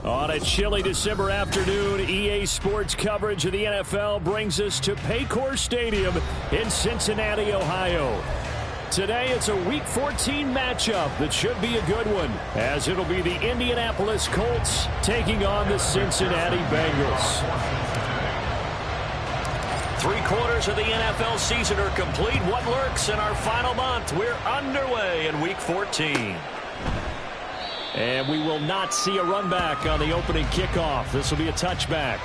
On a chilly December afternoon, EA Sports coverage of the NFL brings us to Paycor Stadium in Cincinnati, Ohio. Today, it's a Week 14 matchup that should be a good one, as it'll be the Indianapolis Colts taking on the Cincinnati Bengals. 3/4 of the NFL season are complete. What lurks in our final month? We're underway in Week 14. And we will not see a run back on the opening kickoff. This will be a touchback.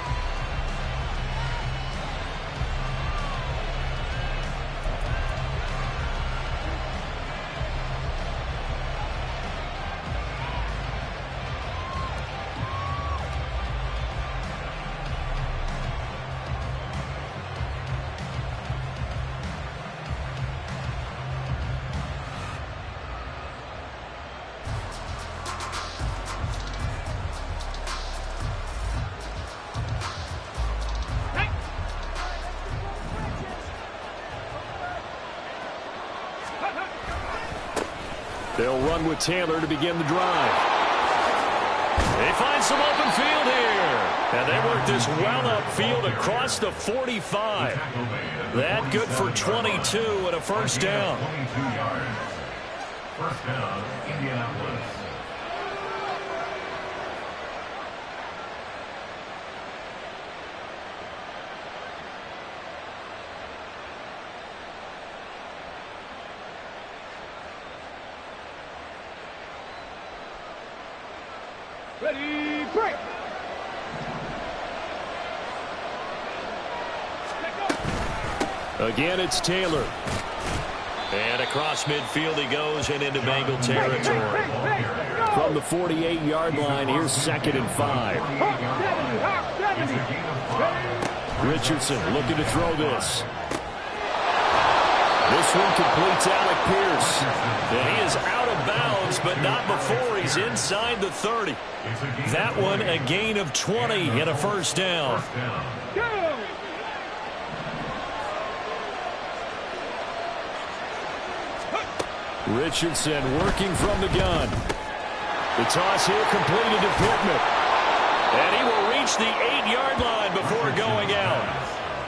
They'll run with Taylor to begin the drive. They find some open field here. And they work this well upfield across the 45. That good for 22 and a first down. 22 yards. First down, Indianapolis. Ready, break! Again, it's Taylor. And across midfield he goes and into Bengal territory. From the 48-yard line, here's 2nd and 5. Richardson looking to throw this. This one completes Alec Pierce. And he is out of bounds, but not before he's inside the 30. That one a gain of 20 and a first down. Richardson working from the gun. The toss here completed to Pittman. And he will reach the 8-yard line before going out.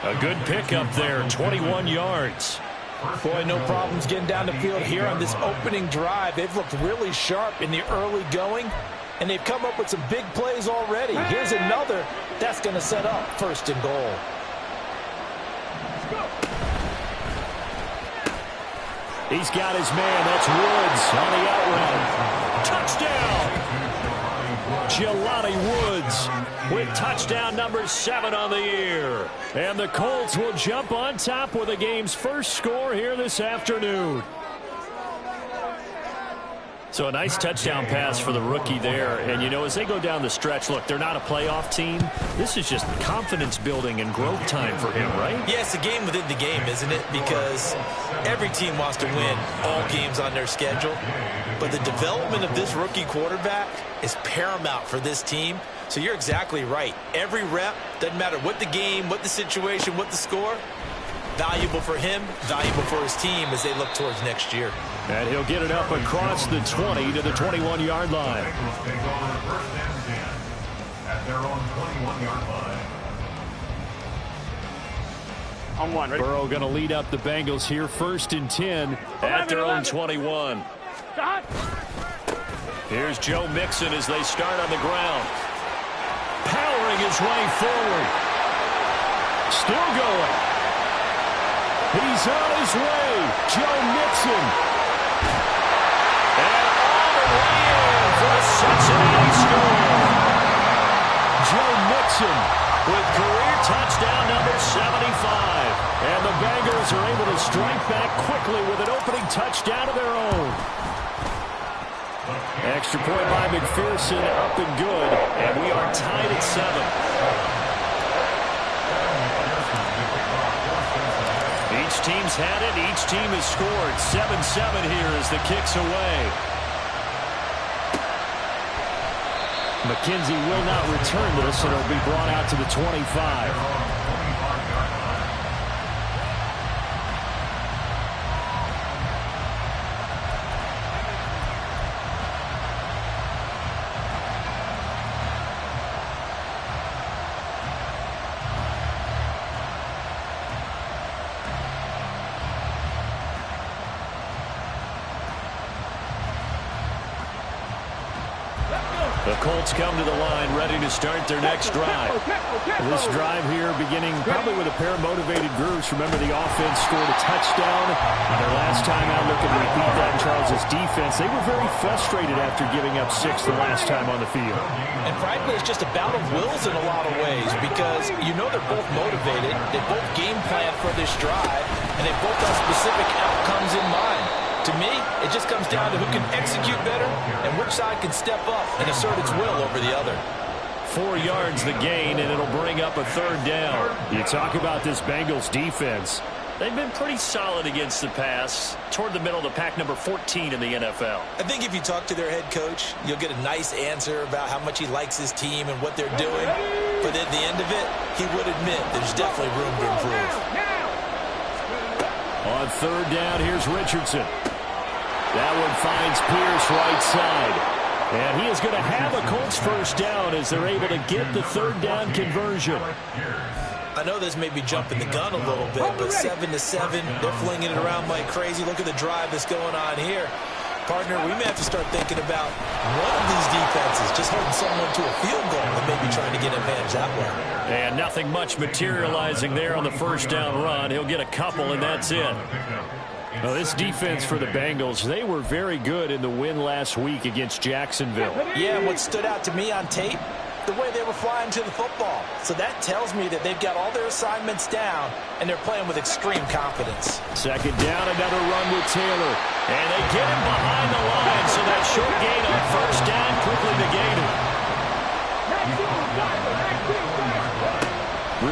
A good pickup there, 21 yards. Boy, no problems getting down the field here on this opening drive. They've looked really sharp in the early going, and they've come up with some big plays already. Here's another that's going to set up 1st and goal. He's got his man. That's Woods on the out route. Touchdown! Jelani Woods with touchdown number 7 on the year. And the Colts will jump on top with the game's first score here this afternoon. So a nice touchdown pass for the rookie there. And, you know, as they go down the stretch, look, they're not a playoff team. This is just confidence building and growth time for him, right? Yeah, it's a game within the game, isn't it? Because every team wants to win all games on their schedule. But the development of this rookie quarterback is paramount for this team. So you're exactly right. Every rep, doesn't matter what the game, what the situation, what the score, valuable for him, valuable for his team as they look towards next year. And he'll get it up across the 20 to the 21-yard line. At their own 21-yard line. On one, ready? Burrow going to lead up the Bengals here, 1st and 10 at their own 21. Here's Joe Mixon as they start on the ground. Powering his way forward. Still going. He's on his way. Joe Mixon. And all the way in for a Cincinnati score. Joe Mixon with career touchdown number 75. And the Bengals are able to strike back quickly with an opening touchdown of their own. Extra point by McPherson, up and good. And we are tied at 7. Each team's had it. Each team has scored. 7-7 here as the kick's away. McKenzie will not return this, and it'll be brought out to the 25. The Colts come to the line ready to start their next drive. This drive here beginning probably with a pair of motivated groups. Remember, the offense scored a touchdown. Their last time out looking to repeat that in Charles' defense. They were very frustrated after giving up 6 the last time on the field. And frankly, it's just a bout of wills in a lot of ways because you know they're both motivated. They both game plan for this drive, and they both have specific outcomes in mind. To me, it just comes down to who can execute better and which side can step up and assert its will over the other. 4 yards the gain, and it'll bring up a 3rd down. You talk about this Bengals defense. They've been pretty solid against the pass, toward the middle of the pack, number 14 in the NFL. I think if you talk to their head coach, you'll get a nice answer about how much he likes his team and what they're doing. But at the end of it, he would admit there's definitely room to improve. On 3rd down, here's Richardson. That one finds Pierce right side. And he is going to have a Colts 1st down as they're able to get the 3rd down conversion. I know this may be jumping the gun a little bit, but 7-7, they're flinging it around like crazy. Look at the drive that's going on here. Partner, we may have to start thinking about one of these defenses just holding someone to a field goal and maybe trying to get advantage that way. And nothing much materializing there on the 1st down run. He'll get a couple, and that's it. Now, this defense for the Bengals, they were very good in the win last week against Jacksonville. Yeah, and what stood out to me on tape, the way they were flying to the football. So that tells me that they've got all their assignments down, and they're playing with extreme confidence. 2nd down, another run with Taylor. And they get him behind the line, so that short gain on 1st down quickly negated.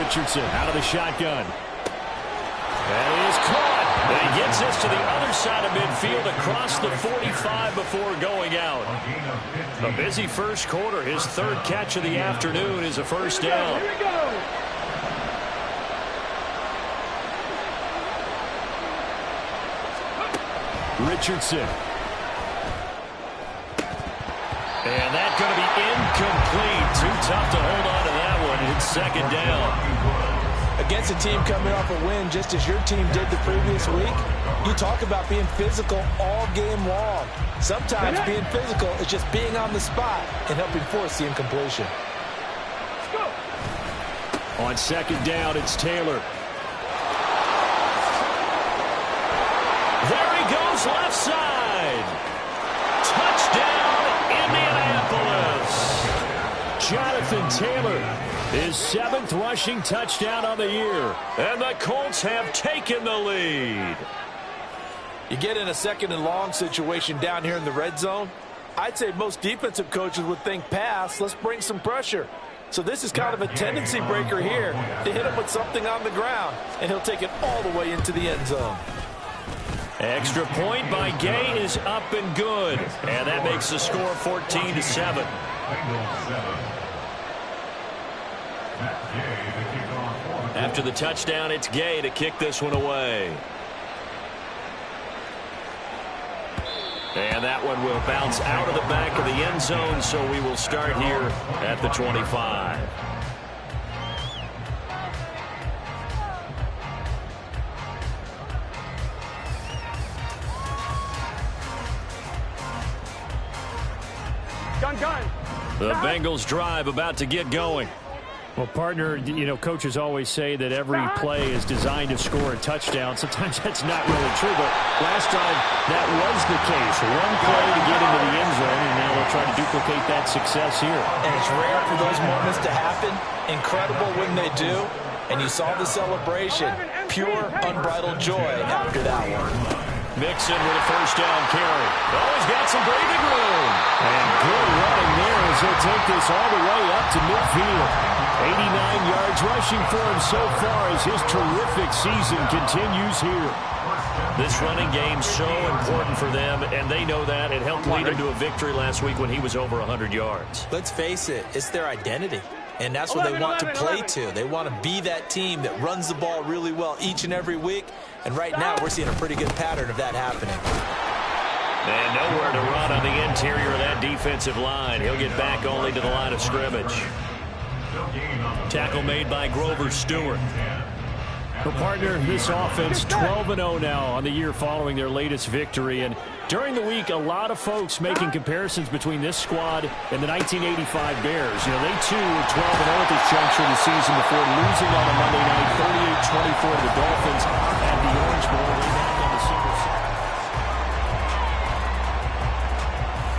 Richardson out of the shotgun. That is caught. And he gets this to the other side of midfield across the 45 before going out. A busy 1st quarter. His 3rd catch of the afternoon is a 1st down. Richardson. And that's going to be incomplete. Too tough to hold on to that one. It's 2nd down. Against a team coming off a win just as your team did the previous week, you talk about being physical all game long. Sometimes being physical is just being on the spot and helping force the incompletion. On 2nd down, it's Taylor. There he goes, left side. Touchdown, Indianapolis. Jonathan Taylor, his 7th rushing touchdown on the year. And the Colts have taken the lead. You get in a 2nd and long situation down here in the red zone. I'd say most defensive coaches would think pass. Let's bring some pressure. So this is kind of a tendency breaker here to hit him with something on the ground. And he'll take it all the way into the end zone. Extra point by Gay is up and good. And that makes the score 14-7. After the touchdown, it's Gay to kick this one away. And that one will bounce out of the back of the end zone, so we will start here at the 25. Gun. The Bengals drive about to get going. Well, partner, you know, coaches always say that every play is designed to score a touchdown. Sometimes that's not really true, but last time that was the case. One play to get into the end zone, and now they'll try to duplicate that success here. And it's rare for those moments to happen. Incredible when they do. And you saw the celebration. Pure, unbridled joy after that one. Mixon with a 1st down carry. Oh, he's got some breathing room. And good running there as he'll take this all the way up to midfield. 89 yards rushing for him so far as his terrific season continues here. This running game so important for them, and they know that. It helped lead them to a victory last week when he was over 100 yards. Let's face it, it's their identity. And that's what they want to play to. They want to be that team that runs the ball really well each and every week. And right now, we're seeing a pretty good pattern of that happening. And nowhere to run on the interior of that defensive line. He'll get back only to the line of scrimmage. Tackle made by Grover Stewart. Well, partner, this offense 12-0 now on the year following their latest victory. And during the week, a lot of folks making comparisons between this squad and the 1985 Bears. You know, they too were 12-0 at this juncture of the season before losing on a Monday night 38-24 to the Dolphins at the Orange Bowl way back on the single season.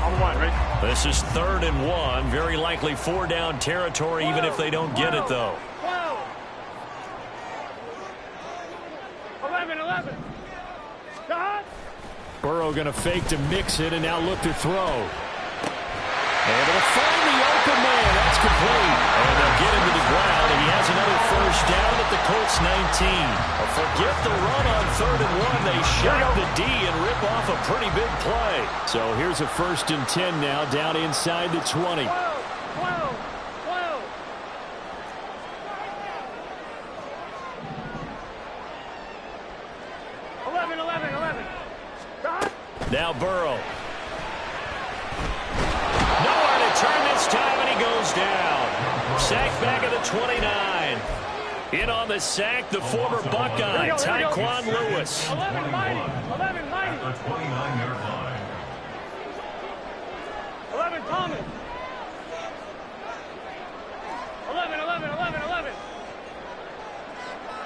On one, right? This is 3rd and 1. Very likely 4-down territory, even if they don't get it, though. 11. Stop. Burrow going to fake to mix it and now look to throw. Able to find the open man. That's complete. And they'll get him to the ground, and he has another first down at the Colts 19. Forget the run on 3rd and 1. They shut the D and rip off a pretty big play. So here's a 1st and 10 now down inside the 20. 11. Stop. Now Burrow. Nowhere to turn this time, and he goes down. Sacked back at the 29. In on the sack, the former Buckeye, Tyquan Lewis. 11 mighty. At the 29-yard line. 11 Thomas. 11.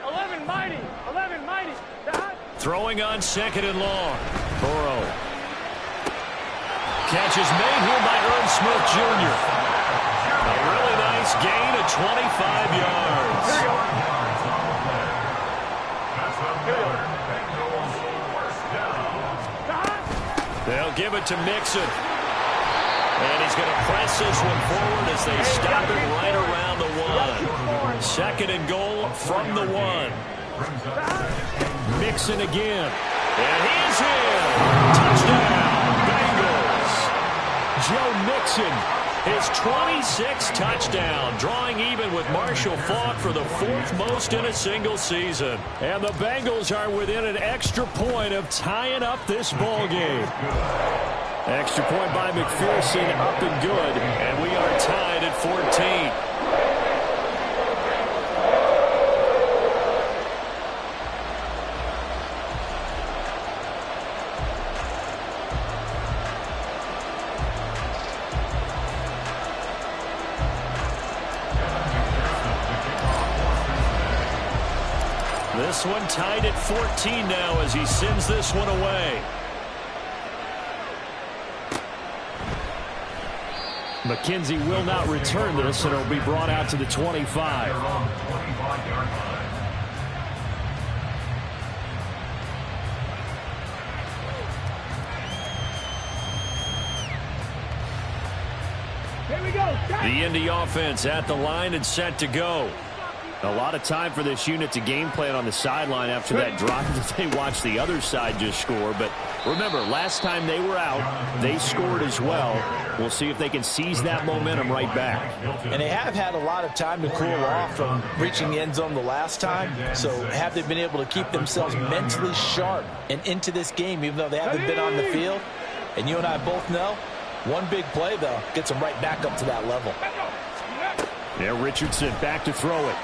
11 mighty. 11 mighty. Stop. Throwing on 2nd and long. Burrow. Catch is made here by Irv Smith Jr. A really nice gain of 25 yards. They'll give it to Mixon. And he's going to press this one forward as they stop it right around the 1. 2nd and goal from the 1. Mixon again. And he's in. Touchdown, Bengals. Joe Mixon, his 26th touchdown, drawing even with Marshall Faulk for the 4th most in a single season. And the Bengals are within an extra point of tying up this ball game. Extra point by McPherson, up and good. And we are tied at 14. This one tied at 14 now as he sends this one away. McKenzie will not return this, and it'll be brought out to the 25. Here we go. The Indy offense at the line and set to go. A lot of time for this unit to game plan on the sideline after that drive that they watched the other side just score. But remember, last time they were out, they scored as well. We'll see if they can seize that momentum right back. And they have had a lot of time to cool off from reaching the end zone the last time. So have they been able to keep themselves mentally sharp and into this game, even though they haven't been on the field? And you and I both know, one big play, though, gets them right back up to that level. Now Richardson back to throw it.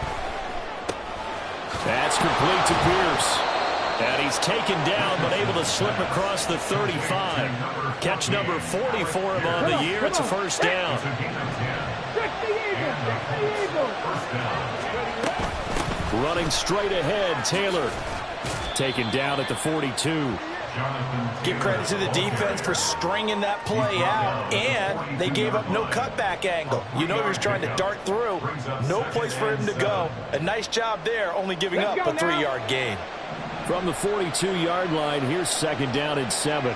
That's complete to Pierce. And he's taken down, but able to slip across the 35. Catch number 40 for him on the year. It's a first down. Running straight ahead, Taylor. Taken down at the 42. Give credit to the defense for stringing that play out, and they gave up no cutback angle. You know he was trying to dart through. No place for him to go. A nice job there, only giving up a 3-yard gain. From the 42-yard line, here's 2nd down and 7.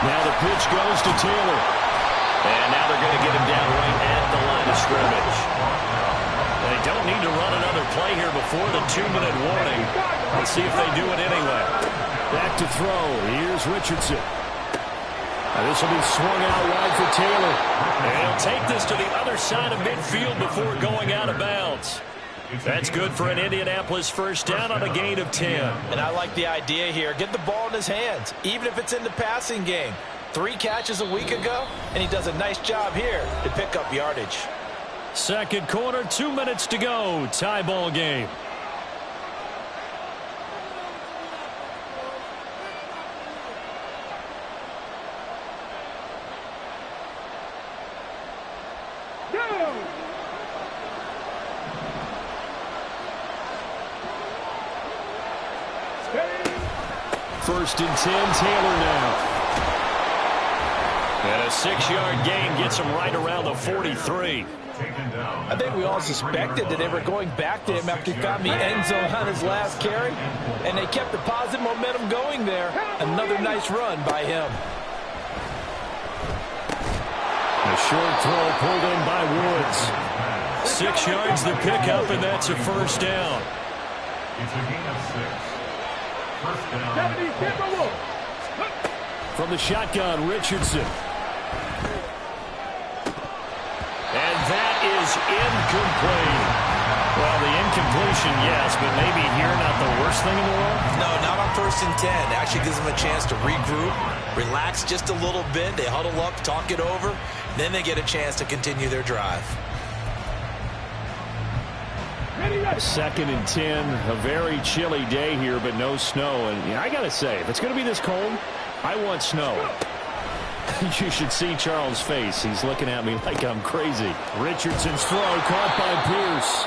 Now the pitch goes to Taylor. And now they're going to get him down right at the line of scrimmage. They don't need to run another play here before the 2-minute warning. Let's see if they do it anyway. Back to throw. Here's Richardson. This will be swung out wide for Taylor. And he'll take this to the other side of midfield before going out of bounds. That's good for an Indianapolis first down on a gain of 10. And I like the idea here. Get the ball in his hands, even if it's in the passing game. 3 catches a week ago, and he does a nice job here to pick up yardage. Second quarter, 2 minutes to go. Tie ball game. First and 10, Taylor now. And a 6-yard gain gets him right around the 43. I think we all suspected that they were going back to him after he found the end zone on his last carry, and they kept the positive momentum going there. Another nice run by him. A short throw pulled in by Woods. 6 yards the pickup, and that's a first down. It's a gain of 6. First down. From the shotgun, Richardson. And that is incomplete. Well, the incompletion, yes, but maybe here not the worst thing in the world? No, not on first and 10. Actually gives them a chance to regroup, relax just a little bit. They huddle up, talk it over. Then they get a chance to continue their drive. Second and 10, a very chilly day here, but no snow. And I got to say, if it's going to be this cold, I want snow. You should see Charles' face. He's looking at me like I'm crazy. Richardson's throw caught by Pierce.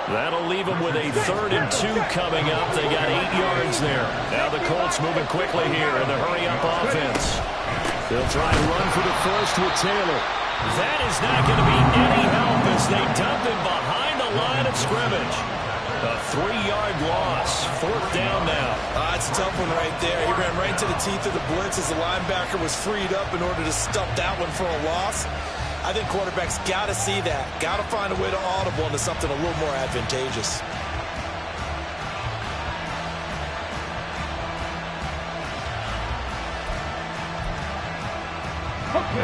That'll leave them with a 3rd and 2 coming up. They got 8 yards there. Now the Colts moving quickly here in the hurry-up offense. They'll try and run for the first with Taylor. That is not going to be any help as they dump him behind the line of scrimmage. A 3-yard loss. 4th down now. It's a tough one right there. He ran right to the teeth of the blitz as the linebacker was freed up in order to stop that one for a loss. I think quarterbacks got to see that. Got to find a way to audible into something a little more advantageous.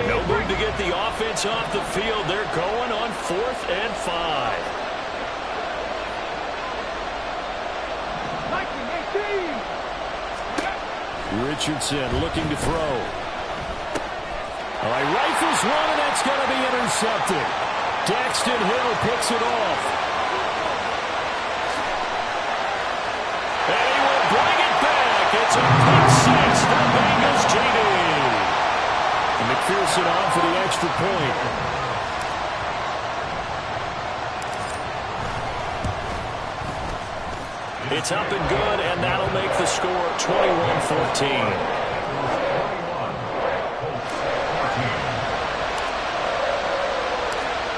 No move to get the offense off the field. They're going on 4th and 5. Richardson looking to throw. All right, rifles one, and that's going to be intercepted. Daxton Hill picks it off. And he will bring it back. It's a pick 6 for Bengals JD. And McPherson on for the extra point. It's up and good, and that'll make the score 21-14.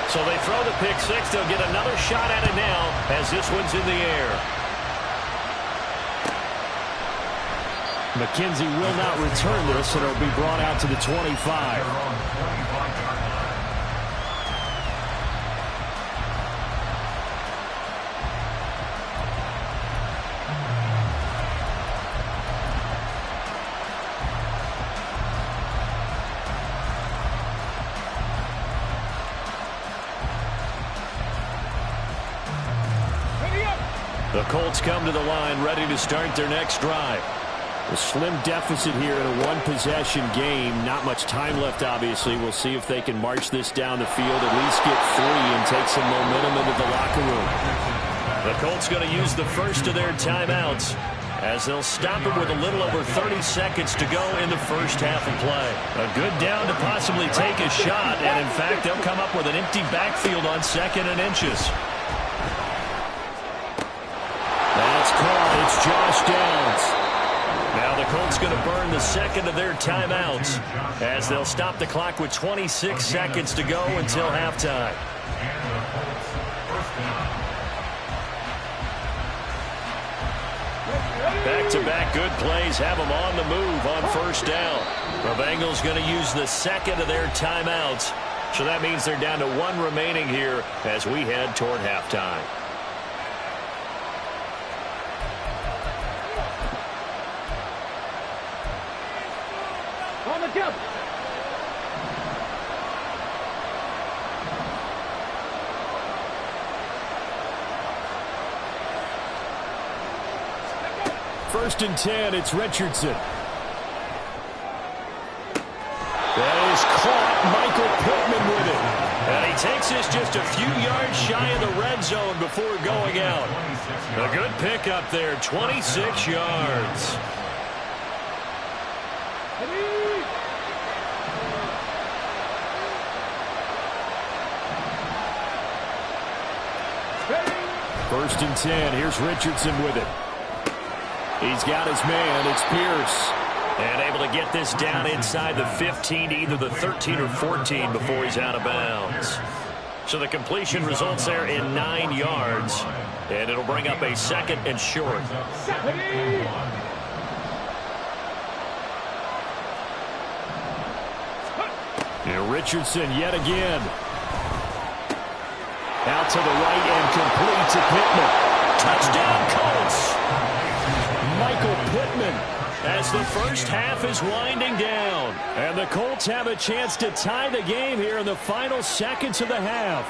So they throw the pick 6. They'll get another shot at it now as this one's in the air. McKenzie will not return this, and it'll be brought out to the 25. The Colts come to the line ready to start their next drive. A slim deficit here in a one-possession game. Not much time left, obviously. We'll see if they can march this down the field, at least get 3 and take some momentum into the locker room. The Colts going to use the first of their timeouts as they'll stop it with a little over 30 seconds to go in the first half of play. A good down to possibly take a shot, and in fact, they'll come up with an empty backfield on 2nd and inches. That's caught. It's Josh Downs. Now the Colts going to burn the second of their timeouts as they'll stop the clock with 26 seconds to go until halftime. Back-to-back good plays have them on the move on first down. The Bengals going to use the second of their timeouts, so that means they're down to 1 remaining here as we head toward halftime. On the jump. First and 10, it's Richardson. That is caught. Michael Pittman with it. And he takes Takes us just a few yards shy of the red zone before going out. A good pickup there, 26 yards. First and 10. Here's Richardson with it. He's got his man. It's Pierce. And able to get this down inside the 15, either the 13 or 14 before he's out of bounds. So the completion results there in 9 yards. And it'll bring up a second and short. And Richardson yet again. Out to the right and complete to Pittman. Touchdown, Colts. Michael Pittman as the first half is winding down. And the Colts have a chance to tie the game here in the final seconds of the half.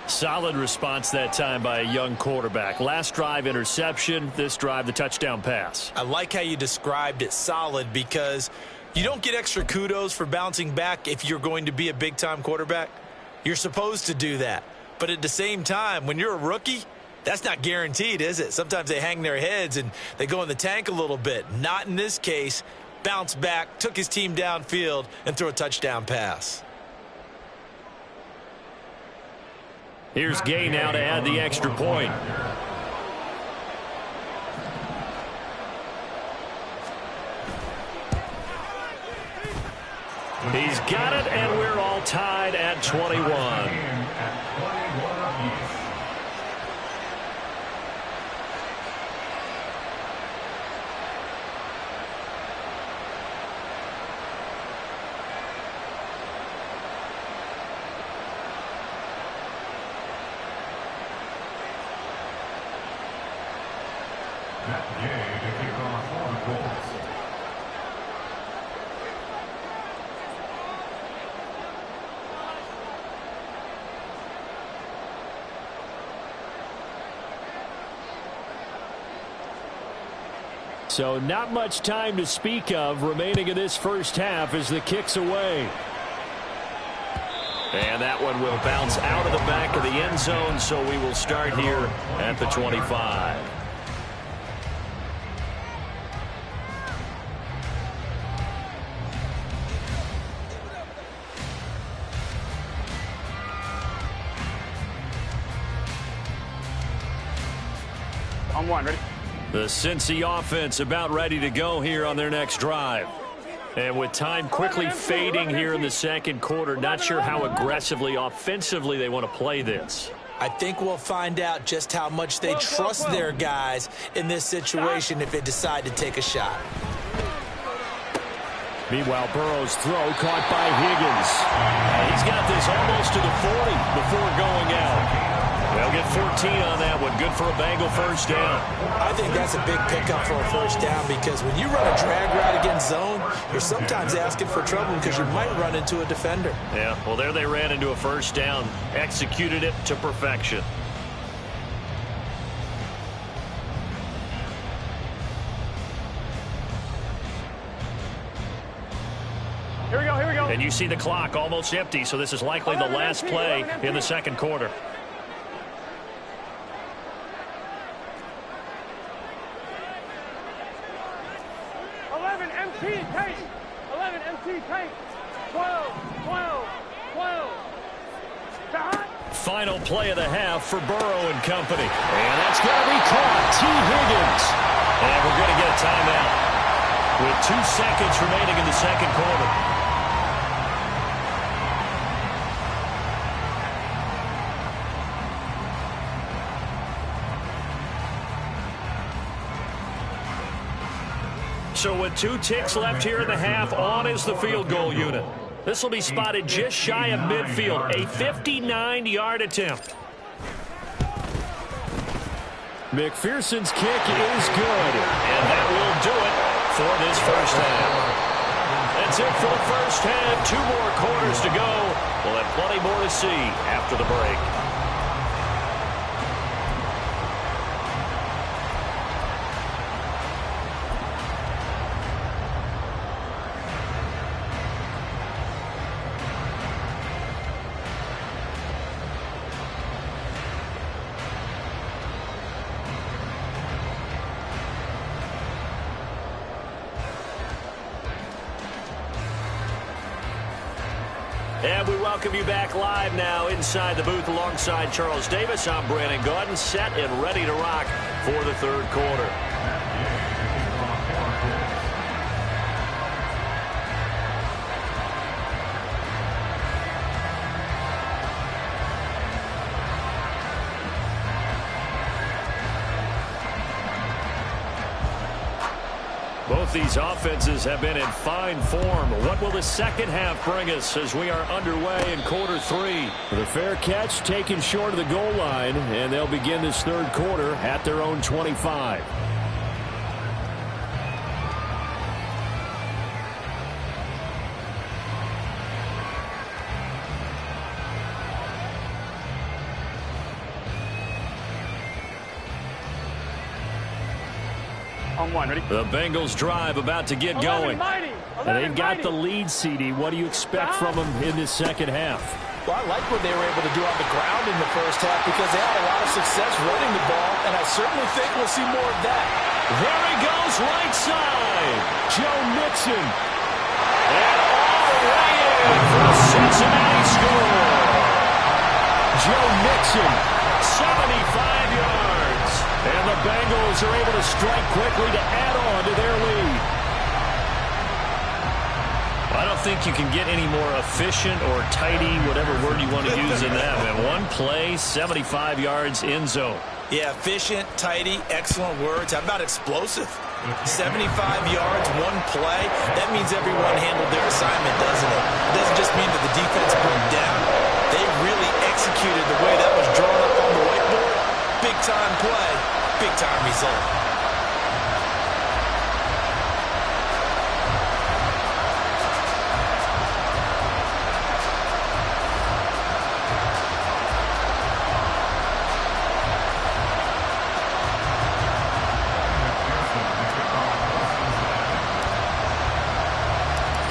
Solid response that time by a young quarterback. Last drive, interception. This drive, the touchdown pass. I like how you described it, solid, because you don't get extra kudos for bouncing back if you're going to be a big-time quarterback. You're supposed to do that. But at the same time, when you're a rookie, that's not guaranteed, is it? Sometimes they hang their heads and they go in the tank a little bit. Not in this case. Bounced back, took his team downfield, and threw a touchdown pass. Here's Gay now to add the extra point. He's got it, and we're all tied at 21. So not much time to speak of remaining in this first half as the kick's away. And that one will bounce out of the back of the end zone, so we will start here at the 25. On one, ready? The Cincy offense about ready to go here on their next drive. And with time quickly fading here in the second quarter, not sure how aggressively, offensively they want to play this. I think we'll find out just how much they trust their guys in this situation if they decide to take a shot. Meanwhile, Burrow's throw caught by Higgins. He's got this almost to the 40 before going out. They'll get 14 on that one. Good for a Bengal first down. I think that's a big pickup for a first down because when you run a drag route against zone, you're sometimes asking for trouble because you might run into a defender. Yeah, well, there they ran into a first down, executed it to perfection. Here we go, here we go. And you see the clock almost empty, so this is likely the last play in the second quarter. 11 MT tank. 11 MT tank. 12, 12, 12. Final play of the half for Burrow and company. And that's going to be caught. T. Higgins. And we're going to get a timeout with 2 seconds remaining in the second quarter. So with 2 ticks left here in the half, on is the field goal unit. This will be spotted just shy of midfield, a 59-yard attempt. McPherson's kick is good, and that will do it for this first half. That's it for the first half. 2 more quarters to go. We'll have plenty more to see after the break. And we welcome you back live now inside the booth alongside Charles Davis. I'm Brandon Gaudin, set and ready to rock for the third quarter. Both these offenses have been in fine form. What will the second half bring us as we are underway in quarter three? The fair catch taken short of the goal line, and they'll begin this third quarter at their own 25. The Bengals drive about to get going. And they've got the lead, CD. What do you expect from them in this second half? Well, I like what they were able to do on the ground in the first half because they had a lot of success running the ball, and I certainly think we'll see more of that. There he goes, right side. Joe Mixon. And all the way in for a Cincinnati score. Joe Mixon, 75 yards. And the Bengals are able to strike quickly to add on to their lead. I don't think you can get any more efficient or tidy, whatever word you want to use in that. And one play, 75 yards in zone. Yeah, efficient, tidy, excellent words. How about explosive? 75 yards, one play. That means everyone handled their assignment, doesn't it? It doesn't just mean that the defense broke down. They really executed the way that was drawn up on the whiteboard. Big-time play, big-time result.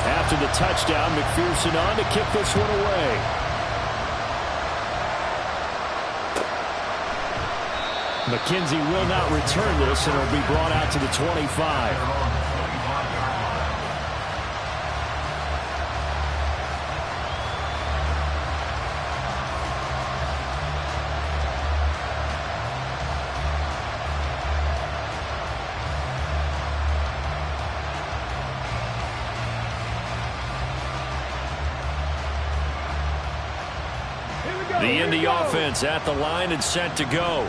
After the touchdown, McPherson on to kick this one away. McKenzie will not return this, and it'll be brought out to the 25. The Indy offense at the line and set to go.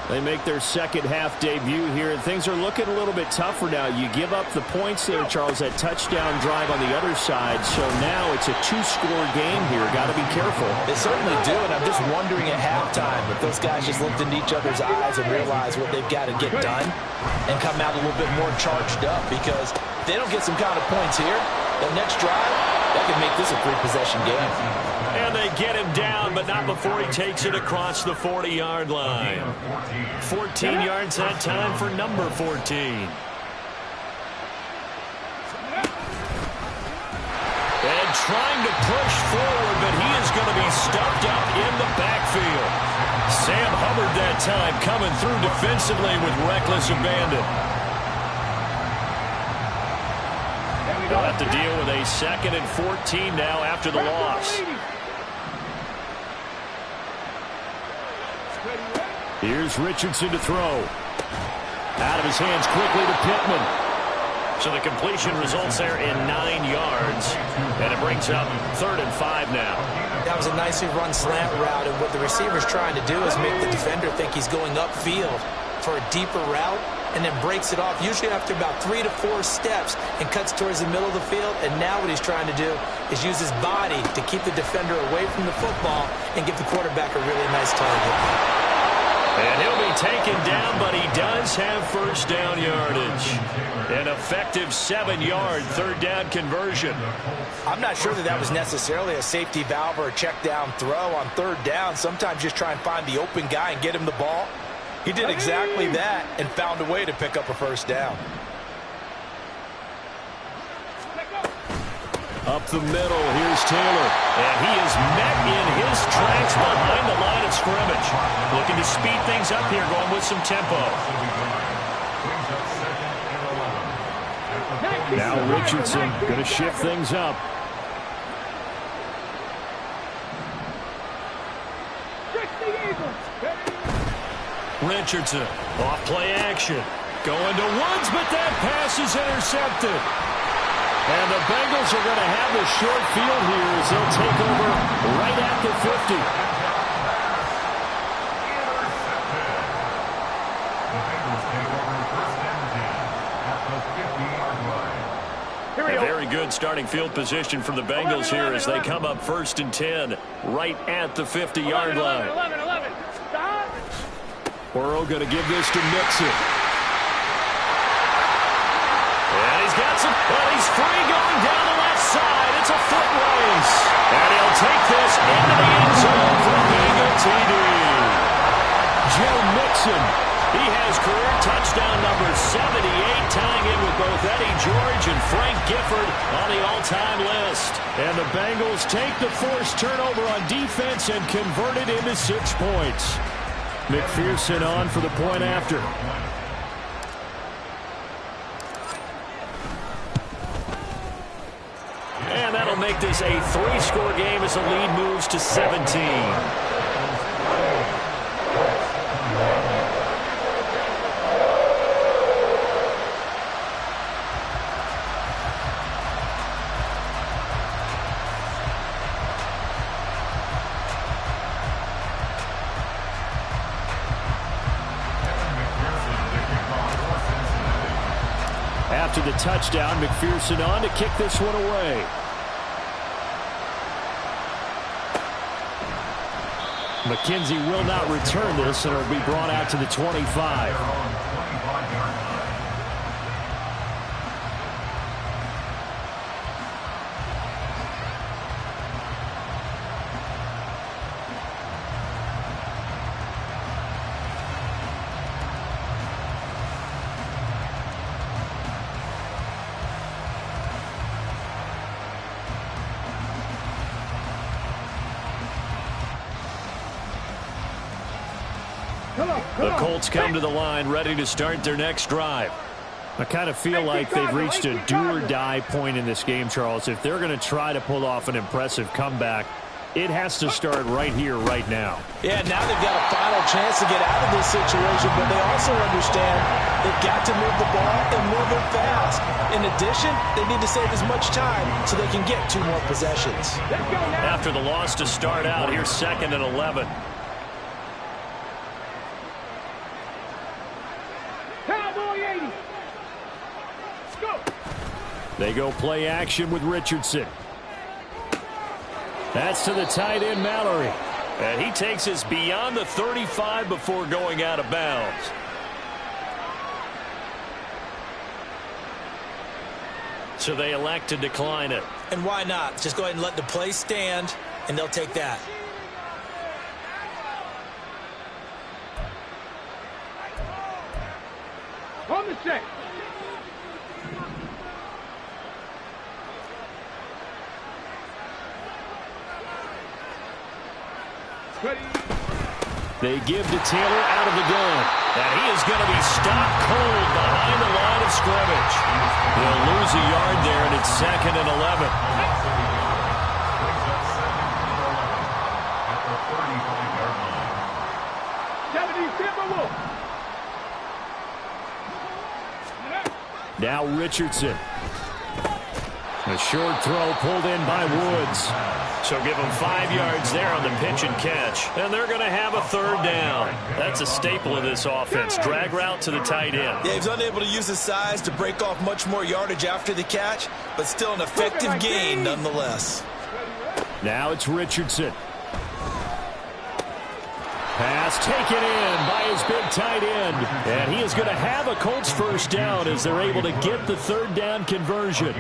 They make their second half debut here, and things are looking a little bit tougher now. You give up the points there, Charles, that touchdown drive on the other side, so now it's a two-score game here. Got to be careful. They certainly do, and I'm just wondering at halftime if those guys just looked into each other's eyes and realized what they've got to get done and come out a little bit more charged up, because if they don't get some kind of points here, the next drive, that could make this a three-possession game. And they get him down, but not before he takes it across the 40-yard line. 14 yards that time for number 14. And trying to push forward, but he is going to be stuffed up in the backfield. Sam Hubbard that time coming through defensively with reckless abandon. They'll have to deal with a 2nd and 14 now after the loss. Here's Richardson to throw. Out of his hands quickly to Pittman. So the completion results there in 9 yards. And it brings up 3rd and 5 now. That was a nicely run slant route, and what the receiver's trying to do is make the defender think he's going upfield for a deeper route, and then breaks it off, usually after about 3 to 4 steps, and cuts towards the middle of the field. And now what he's trying to do is use his body to keep the defender away from the football and give the quarterback a really nice target. And he'll be taken down, but he does have first down yardage. An effective 7-yard third down conversion. I'm not sure that that was necessarily a safety valve or a check down throw on third down. Sometimes just try and find the open guy and get him the ball. He did exactly that and found a way to pick up a first down. Up the middle, here's Taylor. And he is met in his tracks behind the line of scrimmage. Looking to speed things up here, going with some tempo. Now Richardson going to shift things up. Richardson, off play action. Going to Woods, but that pass is intercepted. And the Bengals are going to have the short field here as they'll take over right at the 50. A very good starting field position for the Bengals here as they come up 1st and 10 right at the 50-yard line. 11. Burrow going to give this to Mixon. And he's got some, well, he's free going down the left side. It's a foot race. And he'll take this into the end zone for a Bengal TD. Joe Mixon, he has career touchdown number 78, tying in with both Eddie George and Frank Gifford on the all-time list. And the Bengals take the forced turnover on defense and convert it into 6 points. McPherson on for the point after. And that'll make this a 3-score game as the lead moves to 17. After the touchdown, McPherson on to kick this one away. McKenzie will not return this, and it'll be brought out to the 25. The Colts come to the line ready to start their next drive. I kind of feel like they've reached a do-or-die point in this game, Charles. If they're going to try to pull off an impressive comeback, it has to start right here, right now. Yeah, now they've got a final chance to get out of this situation, but they also understand they've got to move the ball and move it fast. In addition, they need to save as much time so they can get 2 more possessions. After the loss to start out, here's 2nd and 11. They go play action with Richardson. That's to the tight end, Mallory. And he takes us beyond the 35 before going out of bounds. So they elect to decline it. And why not? Just go ahead and let the play stand, and they'll take that. On the check. They give to Taylor out of the gun. And he is going to be stopped cold behind the line of scrimmage. They'll lose a yard there, and it's 2nd and 11. Now Richardson. A short throw pulled in by Woods. So give them 5 yards there on the pitch and catch. And they're going to have a 3rd down. That's a staple of this offense. Drag route to the tight end. Yeah, he's unable to use his size to break off much more yardage after the catch, but still an effective gain nonetheless. Now it's Richardson. Pass taken in by his big tight end. And he is going to have a Colts 1st down as they're able to get the 3rd down conversion.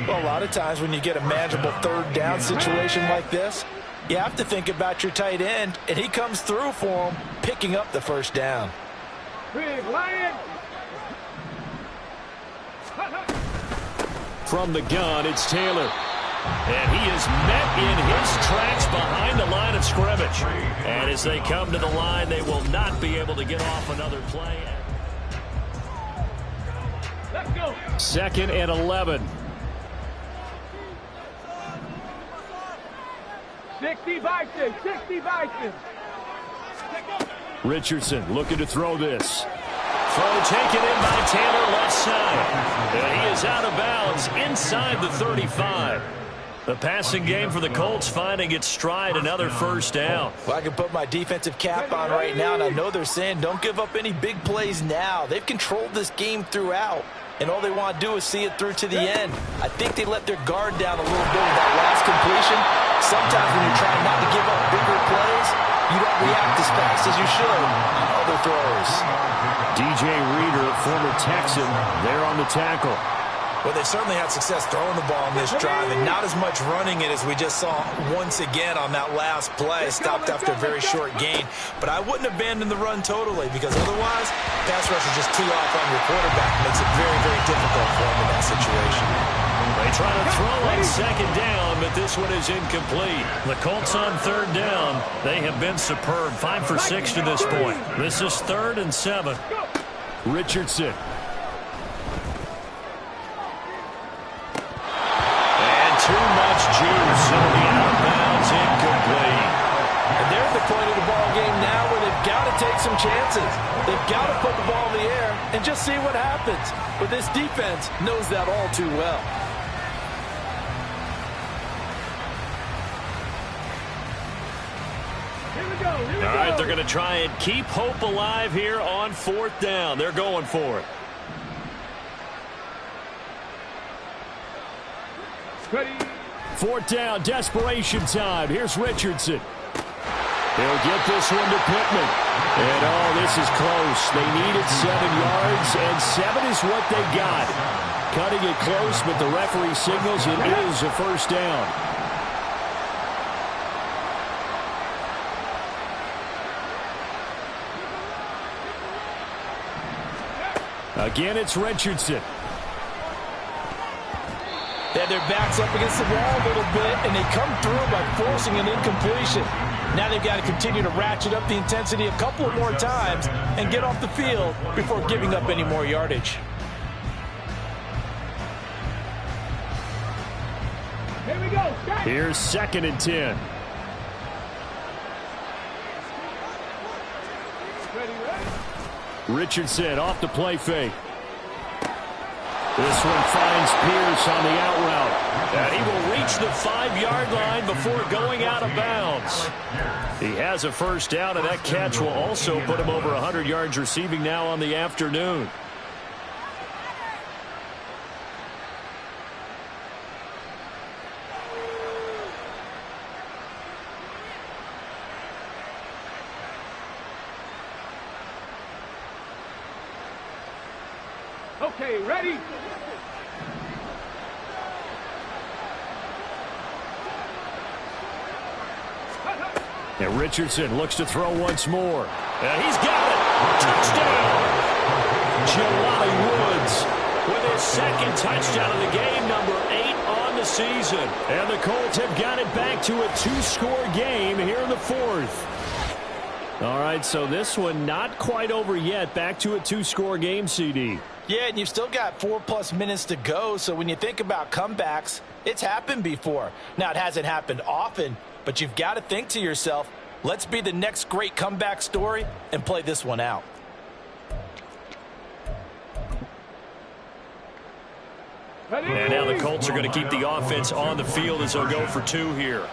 Well, a lot of times when you get a manageable 3rd down situation like this, you have to think about your tight end, and he comes through for him, picking up the 1st down. Big Lion. From the gun, it's Taylor. And he is met in his tracks behind the line of scrimmage. And as they come to the line, they will not be able to get off another play. Let's go. 2nd and 11. 60 Bison. 60 Bison. Richardson looking to throw this. Throw taken in by Taylor left side. And he is out of bounds inside the 35. The passing game for the Colts finding its stride, another first down. Well, I can put my defensive cap on right now, and I know they're saying don't give up any big plays now. They've controlled this game throughout, and all they want to do is see it through to the end. I think they let their guard down a little bit with that last completion. Sometimes when you're trying not to give up bigger plays, you don't react as fast as you should on other throws. DJ Reader, former Texan, there on the tackle. Well, they certainly had success throwing the ball on this drive, and not as much running it as we just saw once again on that last play. Stopped after a very short gain. But I wouldn't abandon the run totally, because otherwise, pass rush is just tee off on your quarterback. It makes it very, very difficult for him in that situation. They try to throw on second down, but this one is incomplete. The Colts on third down. They have been superb. 5 for 6 to this point. This is 3rd and 7. Richardson. Too much juice. It'll be out of bounds, incomplete. And they're at the point of the ball game now where they've got to take some chances. They've got to put the ball in the air and just see what happens. But this defense knows that all too well. All right, they're going to try and keep hope alive here on 4th down. They're going for it. Ready. 4th down, desperation time. Here's Richardson. He'll get this one to Pittman. And, oh, this is close. They needed 7 yards, and 7 is what they got. Cutting it close, but the referee signals it is a first down. Again, it's Richardson. They had their backs up against the wall a little bit, and they come through by forcing an incompletion. Now they've got to continue to ratchet up the intensity a couple more times and get off the field before giving up any more yardage. Here we go. Here's 2nd and 10. Richardson off the play fake. This one finds Pierce on the out route. And he will reach the 5-yard line before going out of bounds. He has a first down, and that catch will also put him over 100 yards receiving now on the afternoon. Okay, ready? And Richardson looks to throw once more. And he's got it. Touchdown. Jelani Woods with his 2nd touchdown of the game, number 8 on the season. And the Colts have got it back to a 2-score game here in the 4th. All right, so this one not quite over yet. Back to a 2-score game, CD. Yeah, and you've still got 4+ minutes to go, so when you think about comebacks, it's happened before. Now, it hasn't happened often, but you've got to think to yourself, let's be the next great comeback story and play this one out. And now the Colts are going to keep the offense on the field as they'll go for 2 here.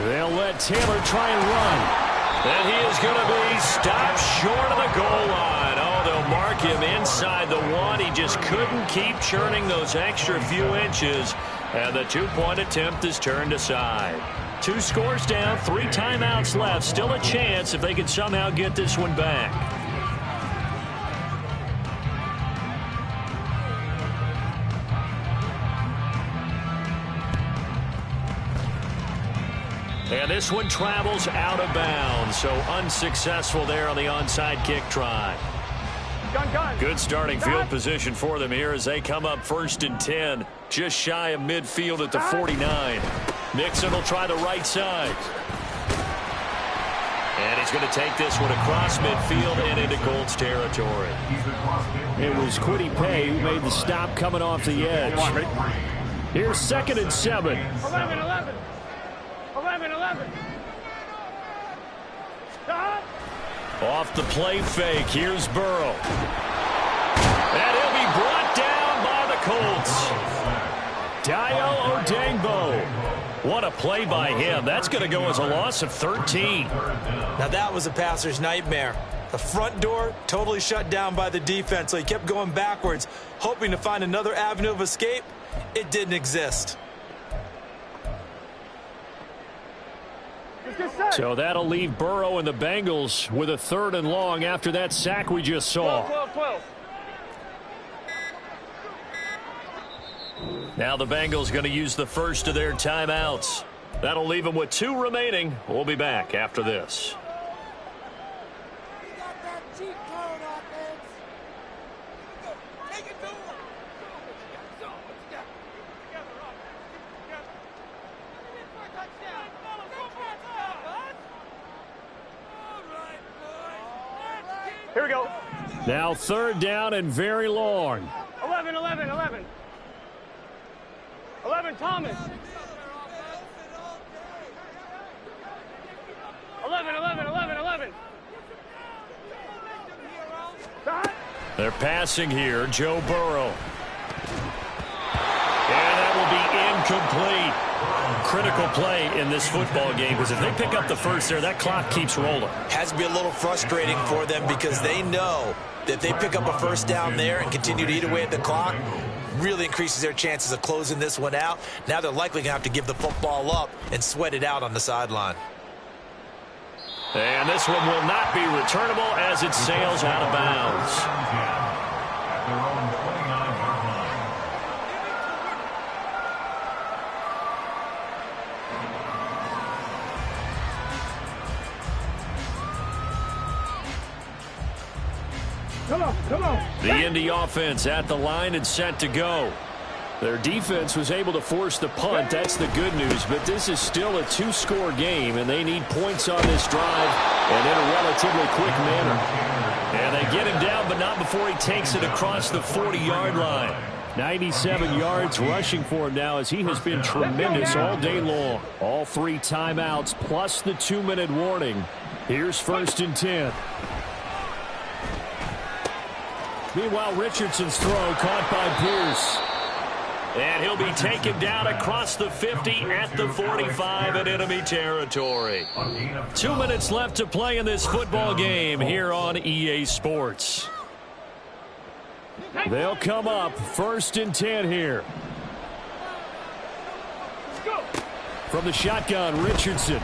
They'll let Taylor try and run. And he is going to be stopped short of the goal line. Oh, they'll mark him inside the 1. He just couldn't keep churning those extra few inches. And the 2-point attempt is turned aside. 2 scores down, 3 timeouts left. Still a chance if they can somehow get this one back. And this one travels out of bounds, so unsuccessful there on the onside kick try. Good starting field position for them here as they come up 1st and 10, just shy of midfield at the 49. Mixon will try the right side. And he's going to take this one across midfield and into Colts territory. It was Kwity Paye who made the stop coming off the edge. Here's 2nd and 7. 11. Off the play fake, here's Burrow. And he'll be brought down by the Colts. Dio Odengbo. What a play by him. That's going to go as a loss of 13. Now that was a passer's nightmare. The front door totally shut down by the defense, so he kept going backwards, hoping to find another avenue of escape. It didn't exist. So that'll leave Burrow and the Bengals with a 3rd and long after that sack we just saw. 12. Now the Bengals going to use the first of their timeouts. That'll leave them with 2 remaining. We'll be back after this. Here we go. Now 3rd down and very long. 11, Thomas. 11. They're passing here. Joe Burrow. And that will be incomplete. Critical play in this football game, because if they pick up the first there, that clock keeps rolling. Has to be a little frustrating for them because they know that if they pick up a first down there and continue to eat away at the clock, really increases their chances of closing this one out. Now they're likely going to have to give the football up and sweat it out on the sideline. And this one will not be returnable as it sails out of bounds. At their own 29-yard line. Come on. The Indy offense at the line and set to go. Their defense was able to force the punt. That's the good news, but this is still a 2-score game, and they need points on this drive and in a relatively quick manner. And they get him down, but not before he takes it across the 40-yard line. 97 yards rushing for him now, as he has been tremendous all day long. All 3 timeouts plus the 2-minute warning. Here's 1st and 10. Meanwhile, Richardson's throw caught by Pierce. And he'll be taken down across the 50 at the 45 in enemy territory. 2 minutes left to play in this football game here on EA Sports. They'll come up 1st and 10 here. From the shotgun, Richardson.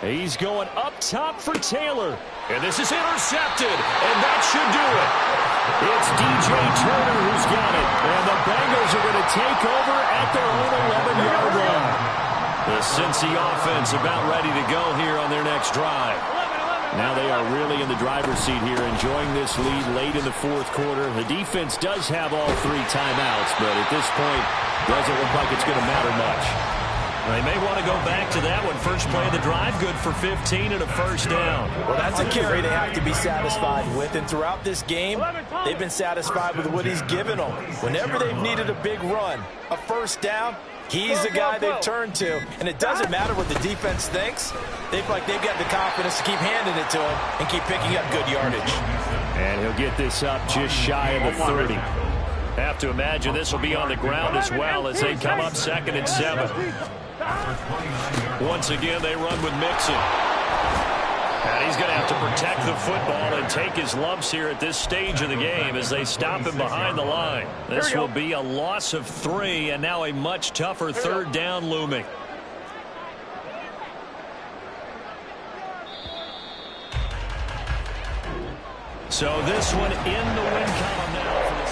He's going up top for Taylor. And this is intercepted, and that should do it. It's DJ Turner who's got it, and the Bengals are going to take over at their own 11-yard line. The Cincy offense about ready to go here on their next drive. Now they are really in the driver's seat here, enjoying this lead late in the 4th quarter. The defense does have all 3 timeouts, but at this point, doesn't look like it's going to matter much. They may want to go back to that one. First play of the drive, good for 15 and a 1st down. Well, that's a carry they have to be satisfied with. And throughout this game, they've been satisfied with what he's given them. Whenever they've needed a big run, a 1st down, he's the guy they've turned to. And it doesn't matter what the defense thinks. They've got the confidence to keep handing it to him and keep picking up good yardage. And he'll get this up just shy of the 30. Have to imagine this will be on the ground as well as they come up 2nd and 7. Once again, they run with Mixon. And he's going to have to protect the football and take his lumps here at this stage of the game as they stop him behind the line. This will be a loss of 3, and now a much tougher 3rd down looming. So this one in the win column now for the